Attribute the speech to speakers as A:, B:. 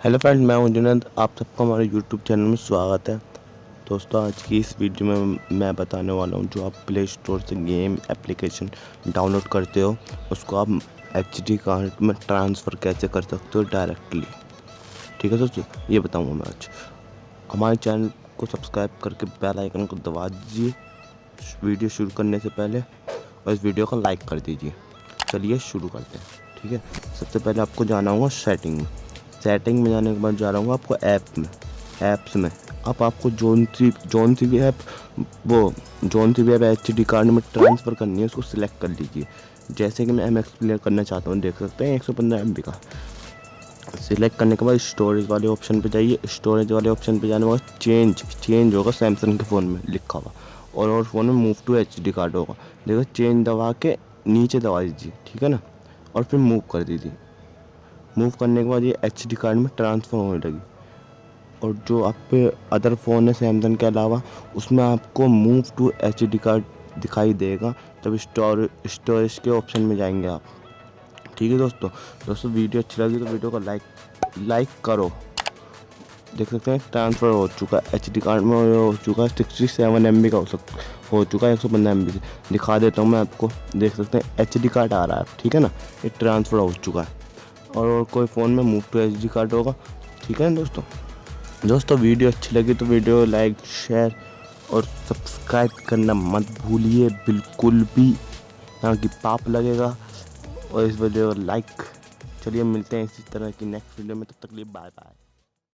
A: Hello friend, मैं हूं जुनैद। आप सबका हमारे यूट्यूब चैनल में स्वागत है। दोस्तों, आज की इस वीडियो में मैं बताने वाला हूं, जो आप प्ले स्टोर से गेम एप्लीकेशन डाउनलोड करते हो उसको आप एचडी कार्ड में ट्रांसफ़र कैसे कर सकते हो डायरेक्टली। ठीक है दोस्तों, ये बताऊंगा मैं आज। हमारे चैनल को सब्सक्राइब करके बेल आइकन को दबा दीजिए वीडियो शुरू करने से पहले, और इस वीडियो को लाइक कर दीजिए। चलिए शुरू करते हैं। ठीक है, सबसे पहले आपको जाना होगा सेटिंग में जाने के बाद जा रहा हूँ आपको ऐप्स में। अब आपको जोन सी भी ऐप एचडी कार्ड में ट्रांसफ़र करनी है, उसको सिलेक्ट कर लीजिए। जैसे कि मैं एक्सप्लेन करना चाहता हूँ, देख सकते हैं 115 MB का। सिलेक्ट करने के बाद स्टोरेज वाले ऑप्शन पे जाइए। स्टोरेज वाले ऑप्शन पे जाने के बाद चेंज होगा सैमसंग के फ़ोन में लिखा हुआ, और फ़ोन में मूव टू एचडी कार्ड होगा। देखो, चेंज दबा के नीचे दबा दीजिए, ठीक है ना, और फिर मूव कर दीजिए। मूव करने के बाद ये एचडी कार्ड में ट्रांसफ़र होने लगी। और जो आप पे अदर फ़ोन है सैमसंग के अलावा, उसमें आपको मूव टू एचडी कार्ड दिखाई देगा। तब स्टोरेज के ऑप्शन में जाएंगे आप। ठीक है दोस्तों, वीडियो अच्छी लगी तो वीडियो को लाइक करो। देख सकते हैं ट्रांसफ़र हो चुका है, एचडी कार्ड में हो चुका है। 67 MB का हो चुका है 115 MB से। दिखा देता हूँ मैं आपको, देख सकते हैं एचडी कार्ड आ रहा है, ठीक है ना, ये ट्रांसफ़र हो चुका है। और कोई फ़ोन में मूव टू एचडी कार्ड होगा। ठीक है दोस्तों, वीडियो अच्छी लगी तो वीडियो लाइक, शेयर और सब्सक्राइब करना मत भूलिए बिल्कुल भी, यहाँ की पाप लगेगा। और इस वीडियो को लाइक। चलिए मिलते हैं इसी तरह की नेक्स्ट वीडियो में, तब तक के लिए बाय बाय।